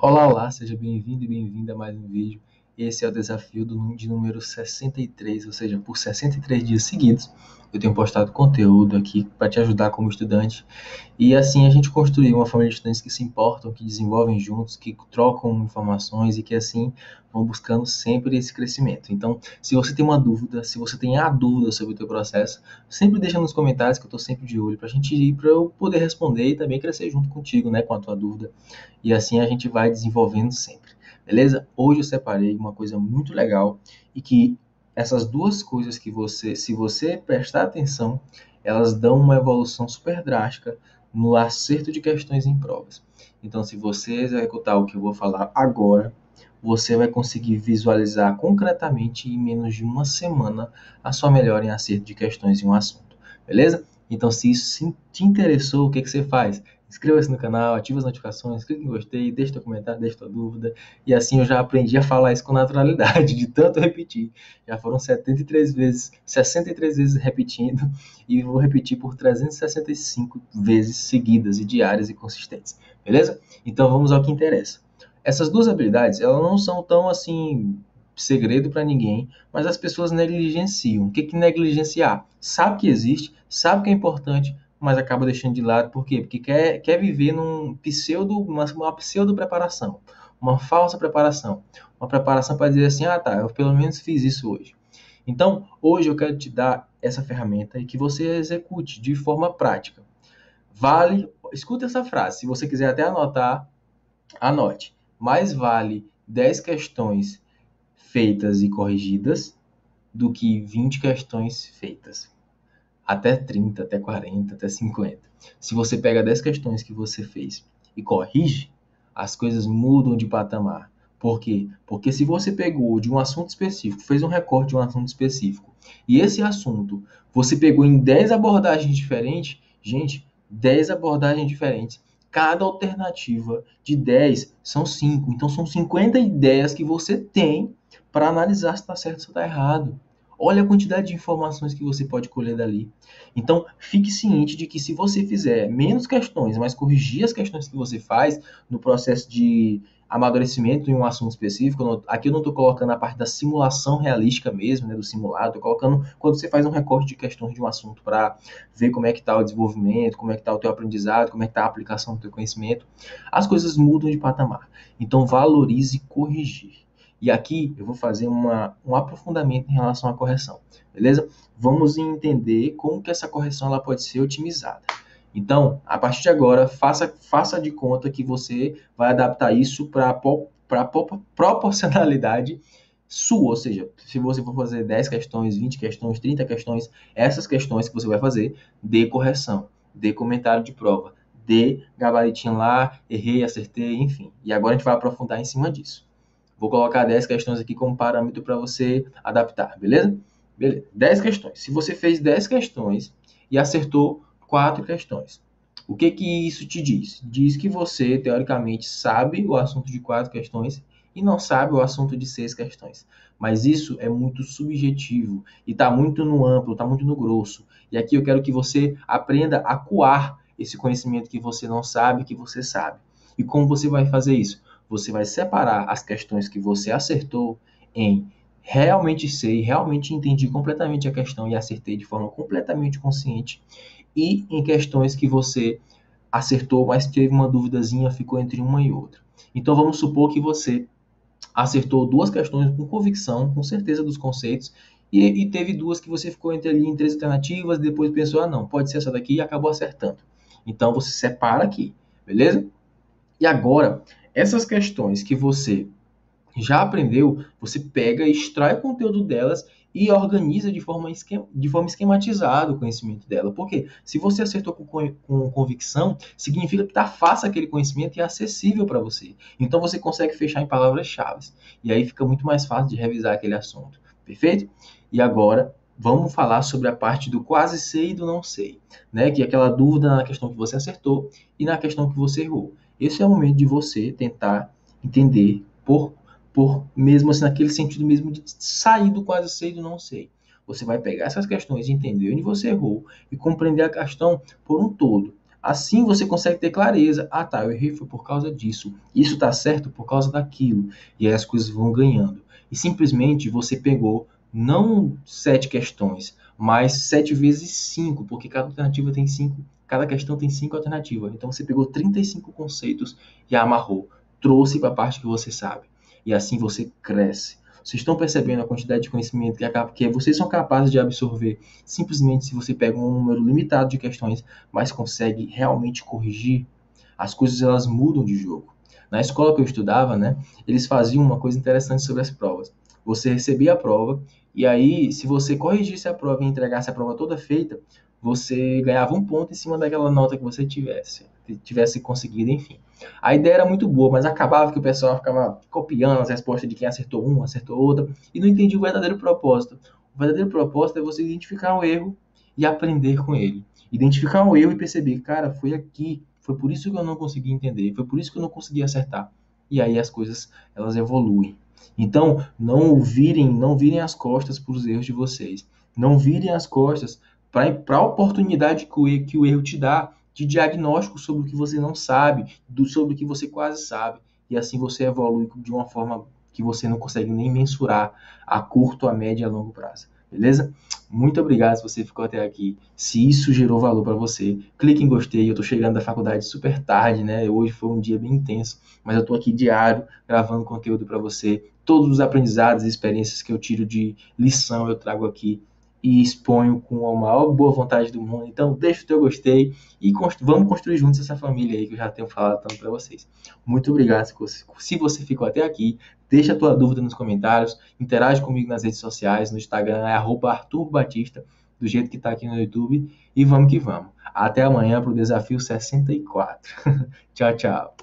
Olá, olá, seja bem-vindo e bem-vinda a mais um vídeo. Esse é o desafio de número 63, ou seja, por 63 dias seguidos, eu tenho postado conteúdo aqui para te ajudar como estudante. E assim a gente construir uma família de estudantes que se importam, que desenvolvem juntos, que trocam informações e que assim vão buscando sempre esse crescimento. Então, se você tem uma dúvida, se você tem a dúvida sobre o teu processo, sempre deixa nos comentários que eu estou sempre de olho para a gente ir, para eu poder responder e também crescer junto contigo, né, com a tua dúvida. E assim a gente vai desenvolvendo sempre, beleza? Hoje eu separei uma coisa muito legal e que essas duas coisas que você, se você prestar atenção, elas dão uma evolução super drástica no acerto de questões em provas. Então, se você executar o que eu vou falar agora, você vai conseguir visualizar concretamente em menos de uma semana a sua melhora em acerto de questões em um assunto, beleza? Então, se isso te interessou, o que que você faz? Inscreva-se no canal, ative as notificações, clique em gostei, deixe teu comentário, deixe tua dúvida. E assim eu já aprendi a falar isso com naturalidade, de tanto repetir. Já foram 73 vezes, 63 vezes repetindo, e vou repetir por 365 vezes seguidas e diárias e consistentes. Beleza? Então vamos ao que interessa. Essas duas habilidades, elas não são tão assim segredo para ninguém, mas as pessoas negligenciam. O que que negligenciar? Sabe que existe, sabe que é importante, mas acaba deixando de lado. Por quê? Porque quer viver uma pseudo preparação, uma falsa preparação. Uma preparação para dizer assim, ah tá, eu pelo menos fiz isso hoje. Então, hoje eu quero te dar essa ferramenta e que você execute de forma prática. Escuta essa frase, se você quiser até anotar, anote. Mais vale 10 questões feitas e corrigidas do que 20 questões feitas até 30, até 40, até 50. Se você pega 10 questões que você fez e corrige, as coisas mudam de patamar. Por quê? Porque se você pegou de um assunto específico, fez um recorte de um assunto específico, e esse assunto você pegou em 10 abordagens diferentes, gente, 10 abordagens diferentes. Cada alternativa de 10 são 5. Então são 50 ideias que você tem para analisar se está certo ou se está errado. Olha a quantidade de informações que você pode colher dali. Então, fique ciente de que se você fizer menos questões, mas corrigir as questões que você faz no processo de amadurecimento em um assunto específico, aqui eu não estou colocando a parte da simulação realística mesmo, né, do simulado, estou colocando quando você faz um recorte de questões de um assunto para ver como é que está o desenvolvimento, como é que está o teu aprendizado, como é que está a aplicação do teu conhecimento, as coisas mudam de patamar. Então, valorize corrigir. E aqui eu vou fazer um aprofundamento em relação à correção, beleza? Vamos entender como que essa correção ela pode ser otimizada. Então, a partir de agora, faça de conta que você vai adaptar isso para a proporcionalidade sua, ou seja, se você for fazer 10 questões, 20 questões, 30 questões, essas questões que você vai fazer, dê correção, dê comentário de prova, dê gabaritinho lá, errei, acertei, enfim. E agora a gente vai aprofundar em cima disso. Vou colocar 10 questões aqui como parâmetro para você adaptar, beleza? Beleza. 10 questões. Se você fez 10 questões e acertou 4 questões, o que que isso te diz? Diz que você, teoricamente, sabe o assunto de 4 questões e não sabe o assunto de 6 questões. Mas isso é muito subjetivo e está muito no amplo, está muito no grosso. E aqui eu quero que você aprenda a coar esse conhecimento que você não sabe, que você sabe. E como você vai fazer isso? Você vai separar as questões que você acertou em realmente sei, realmente entendi completamente a questão e acertei de forma completamente consciente, e em questões que você acertou, mas teve uma duvidazinha, ficou entre uma e outra. Então vamos supor que você acertou duas questões com convicção, com certeza dos conceitos, e teve duas que você ficou entre ali em três alternativas, depois pensou, ah não, pode ser essa daqui e acabou acertando. Então você separa aqui, beleza? E agora, essas questões que você já aprendeu, você pega, extrai o conteúdo delas e organiza de forma esquematizada o conhecimento dela. Por quê? Se você acertou com convicção, significa que está fácil aquele conhecimento e é acessível para você. Então você consegue fechar em palavras-chave. E aí fica muito mais fácil de revisar aquele assunto. Perfeito? E agora, vamos falar sobre a parte do quase sei e do não sei, né? Que é aquela dúvida na questão que você acertou e na questão que você errou. Esse é o momento de você tentar entender por mesmo assim, naquele sentido mesmo de sair do quase sei do não sei. Você vai pegar essas questões, entender onde você errou e compreender a questão por um todo. Assim você consegue ter clareza. Ah, tá, eu errei foi por causa disso. Isso tá certo por causa daquilo. E aí as coisas vão ganhando. E simplesmente você pegou não 7 questões, mas 7 vezes 5, porque cada alternativa tem 5, cada questão tem 5 alternativas. Então você pegou 35 conceitos e amarrou, trouxe para a parte que você sabe. E assim você cresce. Vocês estão percebendo a quantidade de conhecimento que vocês são capazes de absorver simplesmente se você pega um número limitado de questões, mas consegue realmente corrigir? As coisas elas mudam de jogo. Na escola que eu estudava, né, eles faziam uma coisa interessante sobre as provas. Você recebia a prova e aí, se você corrigisse a prova e entregasse a prova toda feita, você ganhava um ponto em cima daquela nota que você tivesse conseguido, enfim. A ideia era muito boa, mas acabava que o pessoal ficava copiando as respostas de quem acertou uma, acertou outra, e não entendia o verdadeiro propósito. O verdadeiro propósito é você identificar o erro e aprender com ele. Identificar o erro e perceber, cara, foi aqui, foi por isso que eu não consegui entender, foi por isso que eu não consegui acertar. E aí as coisas, elas evoluem. Então, não virem as costas para os erros de vocês. Não virem as costas para a oportunidade que o erro te dá de diagnóstico sobre o que você não sabe, sobre o que você quase sabe. E assim você evolui de uma forma que você não consegue nem mensurar a curto, a médio e a longo prazo. Beleza? Muito obrigado se você ficou até aqui. Se isso gerou valor para você, clique em gostei. Eu estou chegando da faculdade super tarde, né? Hoje foi um dia bem intenso, mas eu estou aqui diário gravando conteúdo para você. Todos os aprendizados e experiências que eu tiro de lição eu trago aqui e exponho com a maior boa vontade do mundo. Então, deixa o teu gostei e vamos construir juntos essa família aí que eu já tenho falado tanto para vocês. Muito obrigado se você ficou até aqui. Deixa a tua dúvida nos comentários, interage comigo nas redes sociais, no Instagram é @ArthurBatista, do jeito que está aqui no YouTube, e vamos que vamos. Até amanhã para o desafio 64. Tchau, tchau.